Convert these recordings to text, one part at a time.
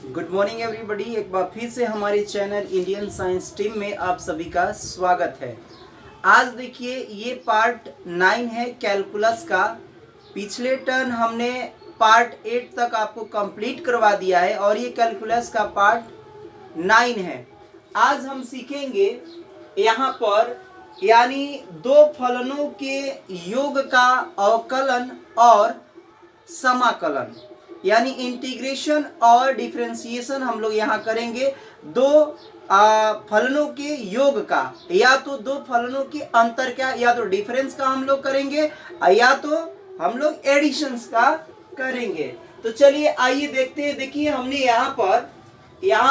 Good morning everybody. एक बार फिर से हमारे चैनल इंडियन साइंस टीम में आप सभी का स्वागत है। आज देखिए ये पार्ट 9 है कैलकुलस का। पिछले टर्न हमने पार्ट 8 तक आपको कंप्लीट करवा दिया है और ये कैलकुलस का पार्ट 9 है। आज हम सीखेंगे यहाँ पर यानी दो फलनों के योग का अवकलन और समाकलन यानी इंटीग्रेशन और डिफरेंशिएशन हम लोग यहाँ करेंगे। दो फलनों के योग का, या तो दो फलनों के अंतर का, या तो डिफरेंस का हम लोग करेंगे या तो हम लोग एडिशंस का करेंगे। तो चलिए आइए देखते हैं। देखिए हमने यहाँ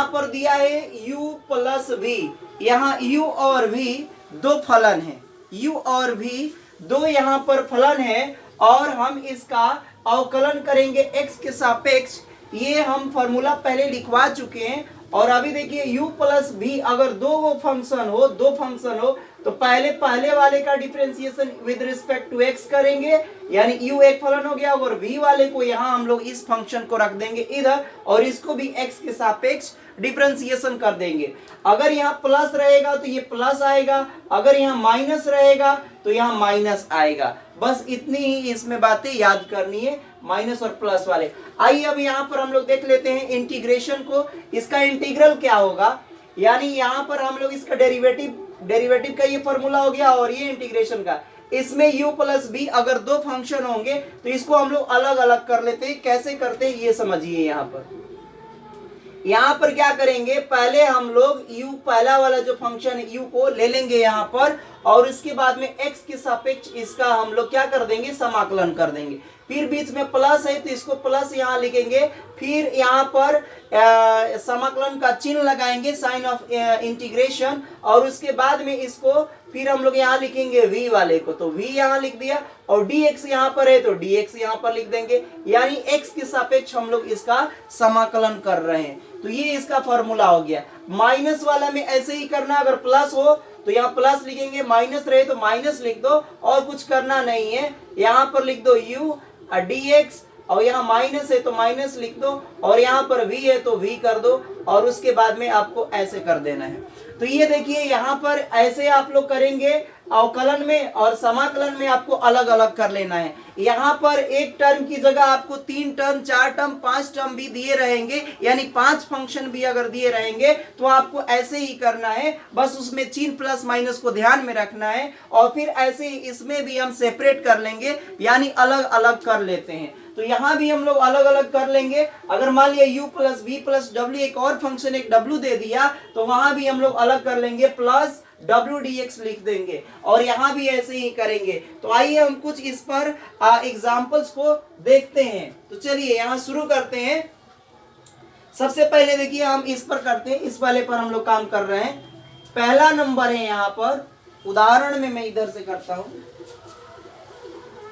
पर दिया है u प्लस v। यहाँ u और v दो फलन है, u और v दो यहाँ पर फलन है और हम इसका अवकलन करेंगे x के सापेक्ष। ये हम फॉर्मूला पहले लिखवा चुके हैं। और अभी देखिए u प्लस v अगर दो फंक्शन हो तो पहले वाले का differentiation with respect to x करेंगे, यानी u एक फलन हो गया और v वाले को यहाँ हम लोग इस फंक्शन को रख देंगे इधर और इसको भी x के सापेक्ष डिफरेंशिएशन कर देंगे। अगर यहाँ प्लस रहेगा तो ये प्लस आएगा, अगर यहाँ माइनस रहेगा तो यहाँ माइनस आएगा। बस इतनी ही इसमें बातें याद करनी है, माइनस और प्लस वाले। आइए अब यहाँ पर हम लोग देख लेते हैं इंटीग्रेशन को। इसका इंटीग्रल क्या होगा, यानी यहाँ पर हम लोग इसका डेरिवेटिव का ये फॉर्मूला हो गया और ये इंटीग्रेशन का। इसमें u प्लस b अगर दो फंक्शन होंगे तो इसको हम लोग अलग अलग कर लेते हैं। कैसे करते हैं ये समझिए। यहाँ पर क्या करेंगे, पहले हम लोग u पहला वाला जो फंक्शन है u को ले लेंगे यहाँ पर और इसके बाद में x के सापेक्ष इसका हम लोग क्या कर देंगे, समाकलन कर देंगे। फिर बीच में प्लस है तो इसको प्लस यहाँ लिखेंगे, फिर यहाँ पर समाकलन का चिन्ह लगाएंगे साइन ऑफ इंटीग्रेशन और उसके बाद में इसको फिर हम लोग यहाँ लिखेंगे v वाले को, तो v यहाँ लिख दिया और dx यहाँ पर है तो dx यहाँ पर लिख देंगे, यानी x के सापेक्ष हम लोग इसका समाकलन कर रहे हैं। तो ये इसका फॉर्मूला हो गया। माइनस वाला में ऐसे ही करना, अगर प्लस हो तो यहाँ प्लस लिखेंगे, माइनस रहे तो माइनस लिख दो और कुछ करना नहीं है। यहाँ पर लिख दो u dx और यहाँ माइनस है तो माइनस लिख दो और यहाँ पर v है तो v कर दो और उसके बाद में आपको ऐसे कर देना है। तो ये देखिए यहाँ पर ऐसे आप लोग करेंगे, अवकलन में और समाकलन में आपको अलग अलग कर लेना है। यहाँ पर एक टर्म की जगह आपको 3 टर्म 4 टर्म 5 टर्म भी दिए रहेंगे, यानी 5 फंक्शन भी अगर दिए रहेंगे तो आपको ऐसे ही करना है। बस उसमें चिन्ह प्लस माइनस को ध्यान में रखना है और फिर ऐसे ही इसमें भी हम सेपरेट कर लेंगे, यानी अलग अलग कर लेते हैं। तो यहाँ भी हम लोग अलग अलग कर लेंगे। अगर मान लिया u plus v plus w एक और फंक्शन एक w दे दिया तो वहां भी हम लोग अलग कर लेंगे, प्लस w dx लिख देंगे और यहाँ भी ऐसे ही करेंगे। तो आइए हम कुछ इस पर एग्जाम्पल्स को देखते हैं। तो चलिए यहाँ शुरू करते हैं। सबसे पहले देखिए हम इस पर करते हैं, इस वाले पर हम लोग काम कर रहे हैं। पहला नंबर है यहाँ पर, उदाहरण में मैं इधर से करता हूँ।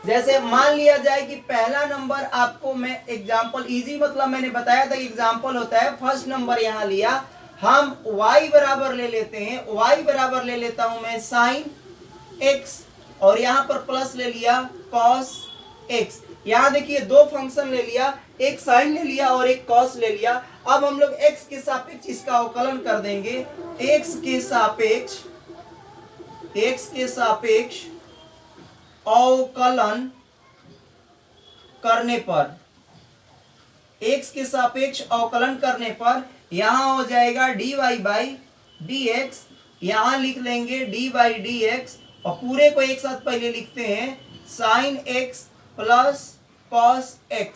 जैसे मान लिया जाए कि पहला नंबर आपको मैं एग्जाम्पल इजी, मतलब मैंने बताया था कि एग्जाम्पल होता है। फर्स्ट नंबर यहाँ लिया, हम y बराबर ले लेते हैं। y बराबर ले लेता हूं मैं साइन x और यहाँ पर प्लस ले लिया cos x। यहाँ देखिए दो फंक्शन ले लिया, एक साइन ले लिया और एक cos ले लिया। अब हम लोग x के सापेक्ष इसका अवकलन कर देंगे। x के सापेक्ष अवकलन करने पर यहाँ हो जाएगा dy बाई dx, यहाँ लिख लेंगे dy बाई dx और पूरे को एक साथ पहले लिखते हैं sine x plus cos x।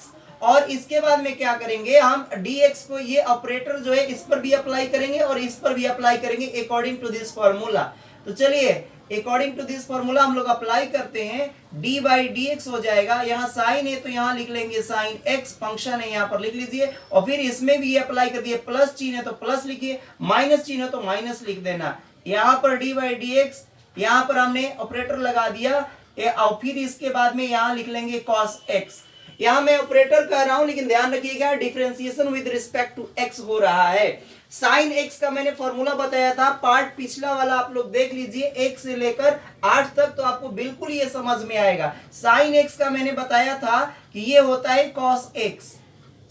और इसके बाद में क्या करेंगे, हम dx को ये ऑपरेटर जो है इस पर भी अप्लाई करेंगे और इस पर भी अप्लाई करेंगे अकॉर्डिंग टू दिस फॉर्मूला। तो चलिए अकॉर्डिंग टू दिस फॉर्मूला हम लोग अप्लाई करते हैं। डी बाई डी एक्स हो जाएगा, यहाँ साइन है तो यहाँ लिख लेंगे साइन एक्स, फंक्शन है यहाँ पर लिख लीजिए और फिर इसमें भी ये अप्लाई कर दिए। प्लस चिन्ह है तो प्लस लिखिए, माइनस चिन्ह है तो माइनस लिख देना। यहाँ पर डी बाई डी एक्स, यहाँ पर हमने ऑपरेटर लगा दिया और फिर इसके बाद में यहाँ लिख लेंगे कॉस एक्स। यहाँ मैं ऑपरेटर कर रहा हूं लेकिन ध्यान रखिएगा differentiation with respect to x हो रहा है। साइन एक्स का मैंने फॉर्मूला बताया था, पार्ट पिछला वाला आप लोग देख लीजिए 1 से लेकर 8 तक, तो आपको बिल्कुल ये समझ में आएगा। साइन एक्स का मैंने बताया था कि ये होता है कॉस एक्स,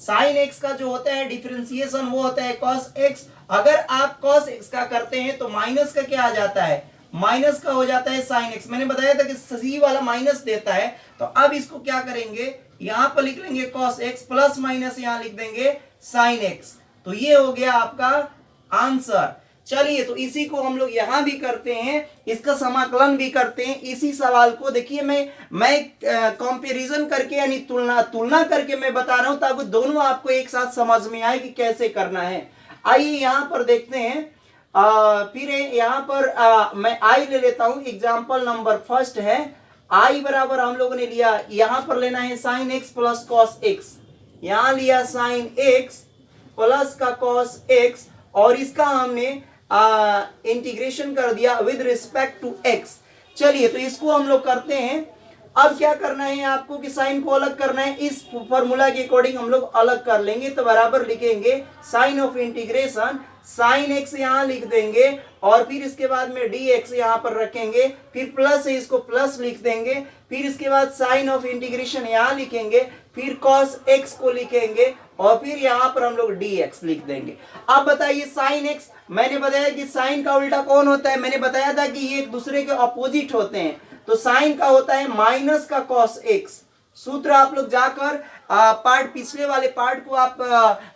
साइन एक्स का जो होता है डिफरेंशिएशन वो होता है कॉस एक्स। अगर आप कॉस एक्स का करते हैं तो माइनस का क्या आ जाता है, माइनस का हो जाता है साइन एक्स। मैंने बताया था कि सी वाला माइनस देता है, तो अब इसको क्या करेंगे, यहां पर लिख लेंगे कॉस एक्स प्लस माइनस यहां लिख देंगे साइन एक्स। तो ये हो गया आपका आंसर। चलिए तो इसी को हम लोग यहां भी करते हैं, इसका समाकलन भी करते हैं। इसी सवाल को देखिए मैं कंपैरिजन करके यानी तुलना करके मैं बता रहा हूं ताकि दोनों आपको एक साथ समझ में आए कि कैसे करना है। आइए यहां पर देखते हैं। फिर यहां पर मैं आई ले लेता हूं। एग्जाम्पल नंबर फर्स्ट है आई बराबर हम लोगों ने लिया, यहां पर लेना है sine x plus cos x. यहां लिया साइन एक्स प्लस का कॉस एक्स और इसका हमने इंटीग्रेशन कर दिया विद रिस्पेक्ट टू एक्स। चलिए तो इसको हम लोग करते हैं। अब क्या करना है आपको कि साइन को अलग करना है, इस फॉर्मूला के अकॉर्डिंग हम लोग अलग कर लेंगे। तो बराबर लिखेंगे sine of integration sine x यहां लिख देंगे और फिर इसके बाद में डी एक्स यहां पर रखेंगे, फिर प्लस है इसको प्लस लिख देंगे, फिर इसके बाद साइन ऑफ इंटीग्रेशन यहां लिखेंगे, फिर कॉस एक्स को लिखेंगे और फिर यहां पर हम लोग डी एक्स लिख देंगे। अब बताइए साइन एक्स, मैंने बताया कि साइन का उल्टा कौन होता है, मैंने बताया था कि ये एक दूसरे के अपोजिट होते हैं। तो साइन का होता है माइनस का कॉस एक्स। सूत्र आप लोग जाकर पार्ट पिछले वाले पार्ट को आप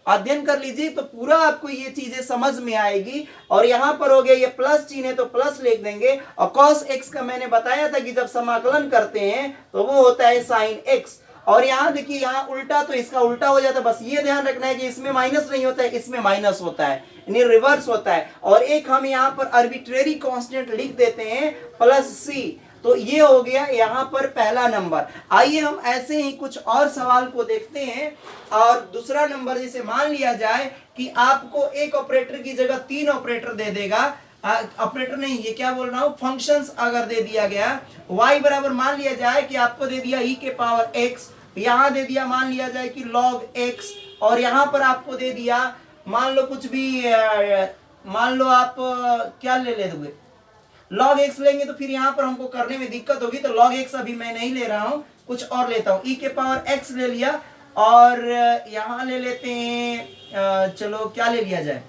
अध्ययन कर लीजिए तो पूरा आपको ये चीजें समझ में आएगी। और यहां पर हो गया ये प्लस चिन्ह है तो प्लस लिख देंगे और कॉस एक्स का मैंने बताया था कि जब समाकलन करते हैं तो वो होता है साइन एक्स। और यहाँ देखिए यहाँ उल्टा, तो इसका उल्टा हो जाता है। बस ये ध्यान रखना है कि इसमें माइनस नहीं होता है, इसमें माइनस होता है, यानी रिवर्स होता है। और एक हम यहाँ पर आर्बिट्रेरी कांस्टेंट लिख देते हैं प्लस सी। तो ये हो गया यहाँ पर पहला नंबर। आइए हम ऐसे ही कुछ और सवाल को देखते हैं। और दूसरा नंबर जैसे मान लिया जाए कि आपको एक ऑपरेटर की जगह 3 ऑपरेटर दे देगा, ऑपरेटर नहीं ये क्या बोल रहा हूं फंक्शंस अगर दे दिया गया, y बराबर मान लिया जाए कि आपको दे दिया e के पावर x, यहां दे दिया मान लिया जाए कि log x, और यहां पर आपको दे दिया मान लो कुछ भी, मान लो आप क्या ले दोगे log x लेंगे तो फिर यहां पर हमको करने में दिक्कत होगी। तो log x अभी मैं नहीं ले रहा हूं, कुछ और लेता हूं, e के पावर x ले लिया और यहां ले लेते हैं, चलो क्या ले लिया जाए,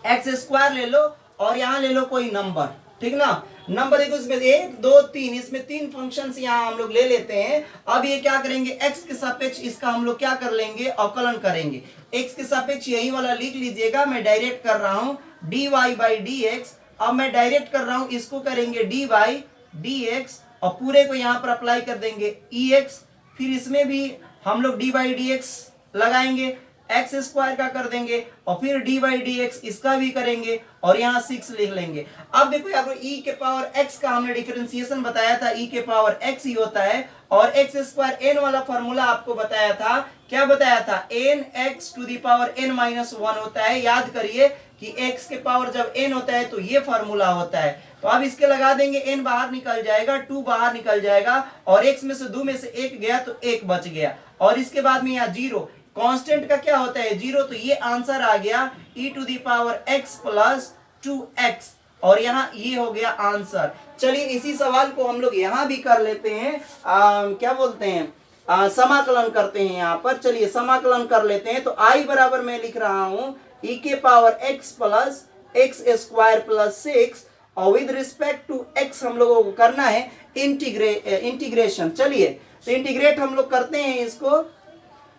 एक्स स्क्वायर ले लो और यहां ले लो कोई नंबर, ठीक ना। नंबर देखो इसमें 1 2 3, इसमें 3 फंक्शंस यहां हम लोग ले लेते हैं। अब ये क्या करेंगे, x के सापेक्ष इसका हम लोग क्या कर लेंगे, अवकलन करेंगे। x के सापेक्ष यही वाला लिख लीजिएगा, मैं डायरेक्ट कर रहा हूं dy बाई डी एक्स। अब मैं डायरेक्ट कर रहा हूं, इसको करेंगे dy बाई डी एक्स और पूरे को यहां पर अप्लाई कर देंगे ex। फिर इसमें भी हम लोग dy बाई डी एक्स लगाएंगे, एक्स स्क्वायर का कर देंगे और फिर डी बाई डी एक्स इसका भी करेंगे और यहाँ 6 लिख लेंगे। अब देखो यहाँ पर e के पावर x का हमने डिफरेंशिएशन बताया था, e के पावर x ही होता है और एक्स स्क्वायर n वाला फॉर्मूला आपको बताया था, क्या बताया था, n x to the power n minus 1 होता है। याद करिए कि x के पावर जब n होता है तो ये फॉर्मूला होता है। तो अब इसके लगा देंगे, n बाहर निकल जाएगा, 2 बाहर निकल जाएगा और x में से 2 में से 1 गया तो 1 बच गया और इसके बाद में यहाँ 0, कांस्टेंट का क्या होता है 0। तो ये आंसर आ गया e to the power x plus 2x और यहाँ ये हो गया आंसर। चलिए इसी सवाल को हम लोग यहाँ भी कर लेते हैं, क्या बोलते हैं, समाकलन करते हैं यहाँ पर। चलिए समाकलन कर लेते हैं। तो i बराबर मैं लिख रहा हूँ e के power x plus x square plus 6 और विद रिस्पेक्ट टू x हम लोगों को करना है इंटीग्रेशन। चलिए तो इंटीग्रेट हम लोग करते हैं इसको,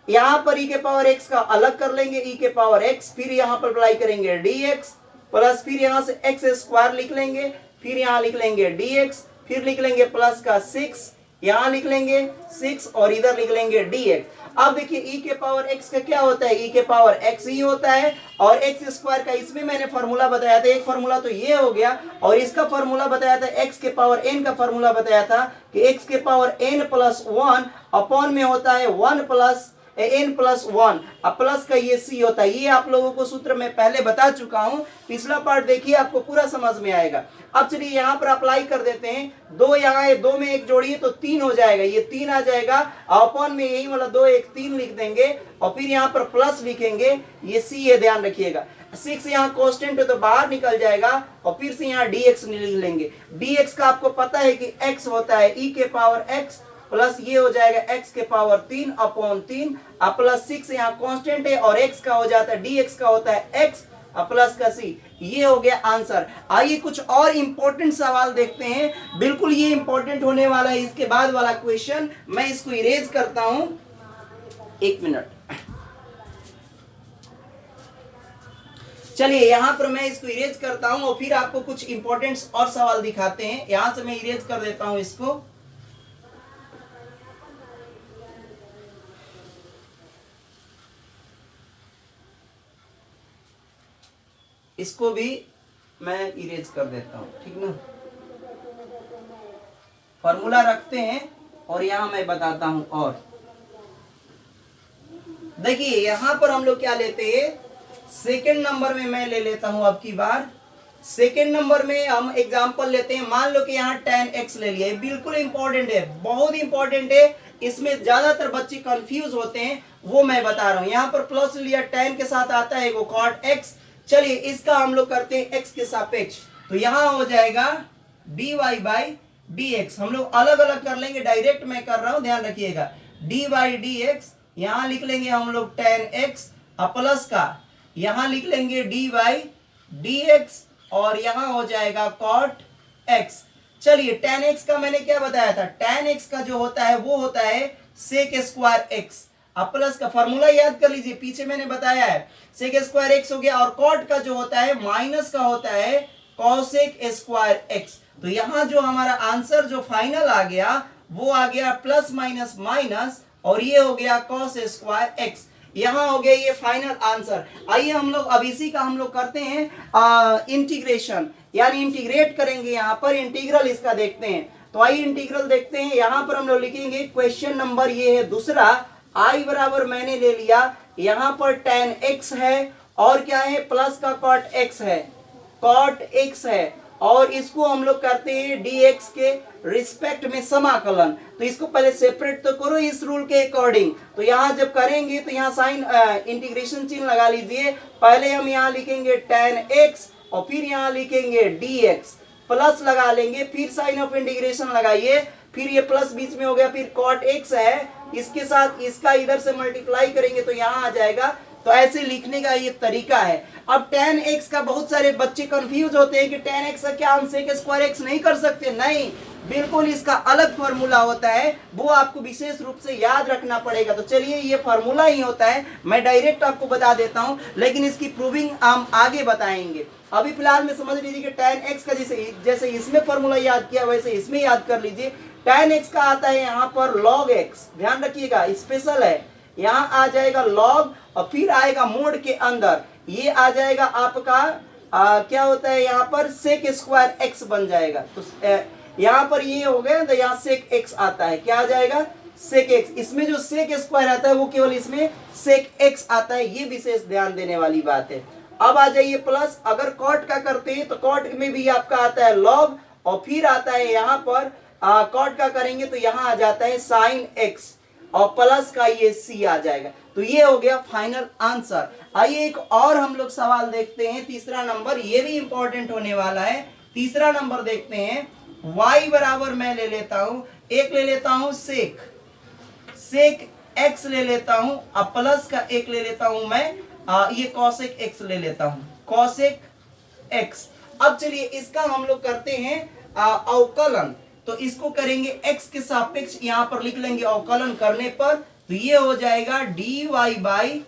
यहां पर e के पावर x का अलग कर लेंगे, e के पावर x, फिर यहां पर अप्लाई करेंगे dx प्लस फिर यहां से x स्क्वायर लिख लेंगे, फिर यहां लिख लेंगे dx, फिर लिख लेंगे प्लस का 6, यहां लिख लेंगे 6 और इधर लिख लेंगे dx। अब देखिए e के पावर x का क्या होता है, e के पावर x ही होता है और x स्क्वायर का इसमें मैंने फॉर्मूला बताया था, एक फॉर्मूला तो ये हो गया और इसका फॉर्मूला बताया था x के पावर n का फॉर्मूला बताया था कि x के पावर n प्लस 1 अपॉन में होता है 1 प्लस n प्लस 1, अब प्लस का ये c होता है। ये आप लोगों को सूत्र में पहले बता चुका हूं, पिछला पार्ट देखिए आपको पूरा समझ में आएगा। अब चलिए यहाँ पर अप्लाई कर देते हैं, 2 यहाँ है, 2 में 1 जोड़िए तो 3 हो जाएगा, ये 3 आ जाएगा, अपॉन में यही वाला 2 1 3 लिख देंगे और फिर यहाँ पर प्लस लिखेंगे, ये c है ध्यान रखिएगा। 6 यहाँ कांस्टेंट है तो बाहर निकल जाएगा और फिर से यहाँ dx लिख लेंगे। dx का आपको पता है कि x होता है e के पावर x प्लस ये हो जाएगा x के पावर 3 अपॉन 3 अब प्लस 6 यहाँ कांस्टेंट है और x का हो जाता है dx का होता है x प्लस का c। ये हो गया आंसर। आइए कुछ और इंपॉर्टेंट सवाल देखते हैं, बिल्कुल ये इंपॉर्टेंट होने वाला है इसके बाद वाला क्वेश्चन। मैं इसको इरेज करता हूं, 1 मिनट। चलिए यहां पर मैं इसको इरेज करता हूं और फिर आपको कुछ इंपॉर्टेंट और सवाल दिखाते हैं। यहां से मैं इरेज कर देता हूं इसको। इसको भी मैं इरेज कर देता हूं, ठीक ना। फॉर्मूला रखते हैं और यहां मैं बताता हूं। और देखिए यहां पर हम लोग क्या लेते हैं, सेकंड नंबर में मैं ले लेता हूं अब की बार। सेकंड नंबर में हम एग्जांपल लेते हैं। मान लो कि यहां tan x ले लिया, बिल्कुल इंपॉर्टेंट है, बहुत इंपॉर्टेंट है। इसमें ज्यादातर बच्चे कंफ्यूज होते हैं, वो मैं बता रहा हूं। यहां पर प्लस लिया, tan के साथ आता है वो cot x। चलिए इसका हम लोग करते हैं x के सापेक्ष, तो यहां हो जाएगा dy बाई dx। हम लोग अलग अलग कर लेंगे, डायरेक्ट मैं कर रहा हूं, ध्यान रखिएगा। dy dx यहां लिख लेंगे हम लोग tan x प्लस का यहां लिख लेंगे dy dx और यहां हो जाएगा cot x। चलिए tan x का मैंने क्या बताया था, tan x का जो होता है वो होता है sec स्क्वायर x। अब प्लस का फॉर्मूला याद कर लीजिए, पीछे मैंने बताया है sec स्क्वायर x हो गया। और cot का जो होता है माइनस का होता है cosec स्क्वायर x। तो यहां जो हमारा आंसर जो फाइनल आ गया वो आ गया प्लस माइनस माइनस और ये हो गया cos स्क्वायर x। यहां हो गया ये फाइनल आंसर। आइए हम लोग अब इसी का हम लोग करते हैं इंटीग्रेशन, यानी इंटीग्रेट करेंगे। यहां पर इंटीग्रल इसका देखते हैं, तो आइए इंटीग्रल देखते हैं। यहां पर हम लोग लिखेंगे क्वेश्चन नंबर ये है दूसरा। आई बराबर मैंने ले लिया, यहां पर tan x है और क्या है प्लस का cot x है, cot x है और इसको हम लोग करते हैं dx के रिस्पेक्ट में समाकलन। तो इसको पहले सेपरेट तो करो इस रूल के अकॉर्डिंग। तो यहां जब करेंगे तो यहां साइन इंटीग्रेशन चिन्ह लगा लीजिए। पहले हम यहां लिखेंगे tan x और फिर यहां लिखेंगे dx, प्लस लगा लेंगे, फिर साइन ऑफ इंटीग्रेशन लगाइए, फिर ये प्लस बीच में हो गया, फिर cot x है, इसके साथ इसका इधर से मल्टीप्लाई करेंगे तो यहां आ जाएगा। तो ऐसे लिखने का ये तरीका है। अब tan x का बहुत सारे बच्चे कंफ्यूज होते हैं कि tan x का क्या हम sec स्क्वायर x नहीं कर सकते, नहीं, बिल्कुल इसका अलग फॉर्मूला होता है, वो आपको विशेष रूप से याद रखना पड़ेगा। तो चलिए ये फॉर्मूला ही होता है, मैं डायरेक्ट आपको बता देता हूं, लेकिन इसकी प्रूविंग हम आगे बताएंगे। अभी फिलहाल में समझ लीजिए कि tan x का जैसे इसमें फॉर्मूला याद किया वैसे इसमें याद कर लीजिए। tan x का आता है यहाँ पर log x, ध्यान रखिएगा स्पेशल है, यहाँ आ जाएगा log और फिर आएगा मोड के अंदर ये आ जाएगा आपका क्या होता है यहाँ पर sec स्क्वायर x बन जाएगा। तो यहाँ पर ये हो गया, तो यहाँ sec x आता है, क्या आ जाएगा sec x। इसमें जो sec स्क्वायर आता है वो केवल इसमें sec x आता है, ये विशेष ध्यान देने वाली बात है। अब आ जाइए प्लस, अगर cot का करते हैं तो cot में भी आपका आता है log और फिर आता है यहाँ पर cot का करेंगे तो यहाँ आ जाता है sin x और प्लस का ये c आ जाएगा। तो ये हो गया फाइनल आंसर। आइए एक और हम लोग सवाल देखते हैं, तीसरा नंबर, ये भी इंपॉर्टेंट होने वाला है। तीसरा नंबर देखते हैं, y बराबर मैं ले लेता हूं, एक ले लेता हूं sec x ले लेता हूं, अब प्लस का एक ले लेता हूं मैं ये cosec x ले लेता हूं, cosec x। अब चलिए इसका हम लोग करते हैं अवकलन, तो इसको करेंगे x के सापेक्ष, यहां पर लिख लेंगे अवकलन करने पर, तो ये हो जाएगा dy बाई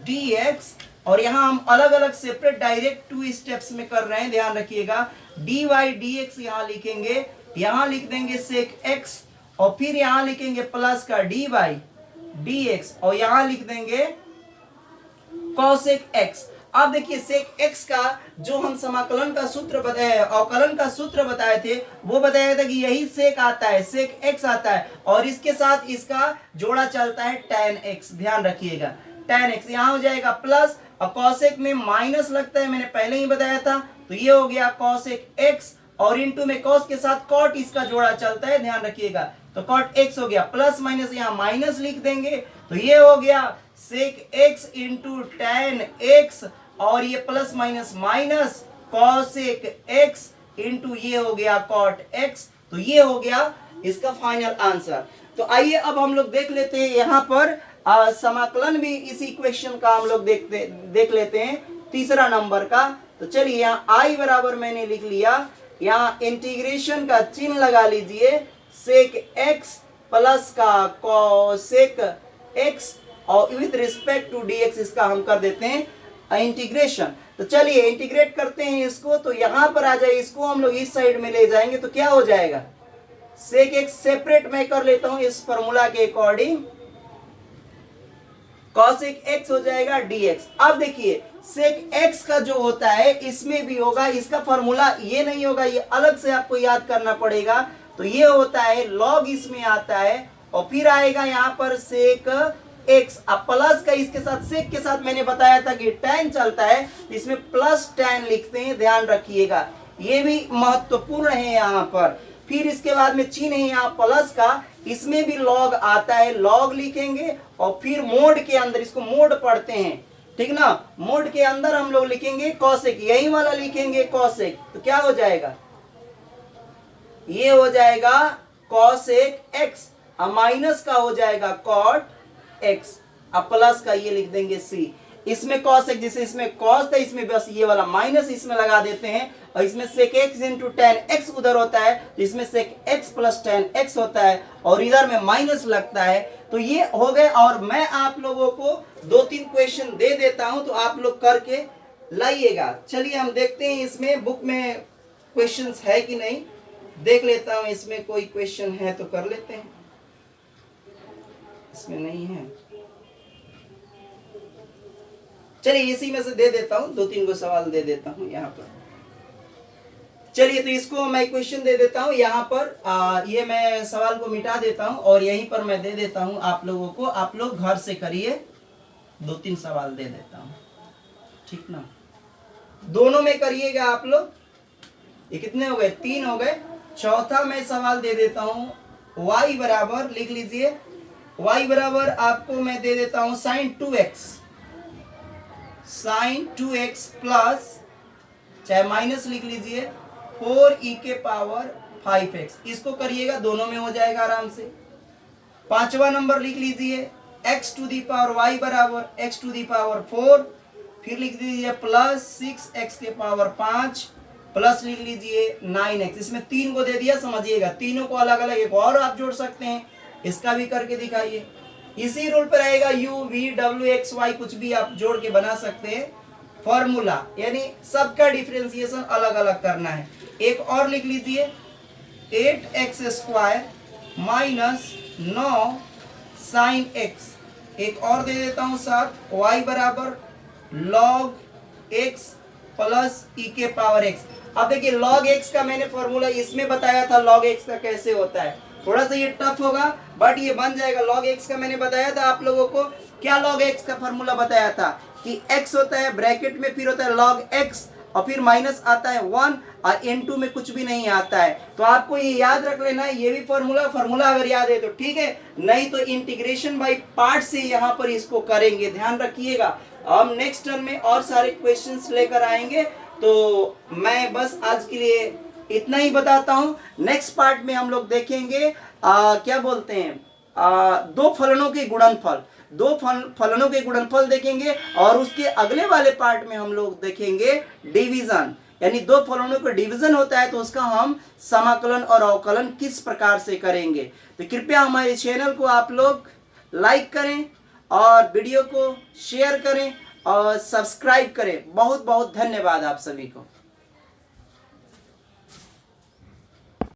dx और यहां हम अलग अलग सेपरेट डायरेक्ट 2 स्टेप्स में कर रहे हैं, ध्यान रखिएगा। dy dx यहां लिखेंगे, यहां लिख देंगे sec x और फिर यहां लिखेंगे प्लस का dy dx और यहां लिख देंगे cosec x। अब देखिए sec x का जो हम समाकलन का सूत्र बताए, अवकलन का सूत्र बताए थे, वो बताया था कि यही sec आता है, sec x आता है और इसके साथ इसका जोड़ा चलता है tan x, ध्यान रखिएगा tan x। यहां हो जाएगा प्लस और cosec में माइनस लगता है, मैंने पहले ही बताया था, तो ये हो गया cosec x और इनटू में cos के साथ cot इसका जोड़ा चलता है, ध्यान रखिएगा। तो cot x हो गया, प्लस माइनस यहाँ माइनस लिख देंगे, तो ये हो गया sec x into tan x और ये plus minus minus cosec x into ये हो गया cot x। तो ये हो गया इसका फाइनल आंसर। तो आइए अब हम लोग देख लेते हैं यहाँ पर समाकलन भी इस इक्वेशन का हम लोग देख लेते हैं तीसरा नंबर का। तो चलिए यहाँ i बराबर मैंने लिख लिया, यहाँ इंटीग्रेशन का चिन्ह लगा लीजिए, सेक x प्लस का कोसेक x और विद रिस्पेक्ट टू dx इसका हम कर देते हैं इंटीग्रेशन। तो चलिए इंटीग्रेट करते हैं इसको, तो यहां पर आ जाए, इसको हम लोग इस साइड में ले जाएंगे तो क्या हो जाएगा, सेक x सेपरेट मैं कर लेता हूं इस फॉर्मूला के अकॉर्डिंग, कॉसेक x हो जाएगा dx। अब देखिए सेक x का जो होता है इसमें भी होगा, इसका फॉर्मूला ये नहीं होगा, ये अलग से आपको याद करना पड़ेगा। तो ये होता है लॉग, इसमें आता है और फिर आएगा यहाँ पर सेक x। अब प्लस का इसके साथ सेक के साथ मैंने बताया था कि tan चलता है, इसमें प्लस tan लिखते हैं, ध्यान रखिएगा, ये भी महत्वपूर्ण है यहाँ पर। फिर इसके बाद में चिन्ह है यहाँ प्लस का, इसमें भी लॉग आता है, लॉग लिखेंगे और फिर मोड के अंदर, इसको मोड पढ़ते हैं ठीक ना, मोड के अंदर हम लोग लिखेंगे कॉसेक, यही वाला लिखेंगे कॉसेक। तो क्या हो जाएगा, ये हो जाएगा कॉसेक x, अब माइनस का हो जाएगा कॉट x, अब प्लस का ये लिख देंगे c। इसमें कॉसेक, जैसे इसमें कॉस था, इसमें बस ये वाला माइनस इसमें लगा देते हैं, और इसमें सेक x इंटू टेन एक्स उधर होता है, तो इसमें सेक x प्लस टेन एक्स होता है और इधर में माइनस लगता है। तो ये हो गए, और मैं आप लोगों को 2-3 क्वेश्चन दे देता हूं, तो आप लोग करके लाइएगा। चलिए हम देखते हैं इसमें बुक में क्वेश्चंस है कि नहीं, देख लेता हूं इसमें कोई क्वेश्चन है तो कर लेते हैं, इसमें नहीं है। चलिए इसी में से दे देता हूं, 2-3 को सवाल दे देता हूं यहाँ पर। चलिए तो इसको मैं क्वेश्चन दे देता हूं यहाँ पर, ये मैं सवाल को मिटा देता हूं और यहीं पर मैं दे देता हूं आप लोगों को, आप लोग घर से करिए, 2-3 सवाल दे देता हूं ठीक ना, दोनों में करिएगा आप लोग। ये कितने हो गए, 3 हो गए। चौथा मैं सवाल दे देता हूं, y बराबर लिख लीजिए, y बराबर आपको मैं दे देता हूं साइन 2x प्लस, चाहे माइनस लिख लीजिए, 4e के पावर 5x, इसको करिएगा, दोनों में हो जाएगा आराम से। 5वां नंबर लिख लीजिए, x to the power y बराबर x टू दी पावर 4, फिर लिख दीजिए प्लस 6x के पावर 5 प्लस लिख लीजिए 9x। इसमें 3 को दे दिया, समझिएगा, तीनों को अलग अलग एक और आप जोड़ सकते हैं, इसका भी करके दिखाइए। इसी रूल पर रहेगा u v w x y, कुछ भी आप जोड़ के बना सकते हैं फॉर्मूला, यानी सबका डिफरेंशिएशन अलग अलग करना है। एक और लिख लीजिए 8x square minus 9 sign x, एक और दे देता हूं साथ, y बराबर log x प्लस e के पावर x। अब देखिए log x का मैंने फॉर्मूला इसमें बताया था, log x का कैसे होता है, थोड़ा सा ये टफ होगा बट ये बन जाएगा। log x का मैंने बताया था आप लोगों को, क्या log x का फॉर्मूला बताया था कि x होता है ब्रैकेट में, फिर होता है log x और फिर माइनस आता है 1 और n2 में कुछ भी नहीं आता है। तो आपको ये याद रख लेना है, ये भी फॉर्मूला अगर याद है तो ठीक है, नहीं तो इंटीग्रेशन बाय पार्ट से यहाँ पर इसको करेंगे, ध्यान रखिएगा। हम नेक्स्ट टर्म में और सारे क्वेश्चंस लेकर आएंगे, तो मैं बस आज के लिए इतना ही बताता हूँ। नेक्स्ट पार्ट में हम लोग देखेंगे क्या बोलते हैं, 2 फलनों के गुणनफल, 2 फलनों के गुणनफल देखेंगे, और उसके अगले वाले पार्ट में हम लोग देखेंगे डिवीजन, यानी 2 फलनों का डिवीजन होता है तो उसका हम समाकलन और अवकलन किस प्रकार से करेंगे। तो कृपया हमारे चैनल को आप लोग लाइक करें और वीडियो को शेयर करें और सब्सक्राइब करें। बहुत बहुत धन्यवाद आप सभी को।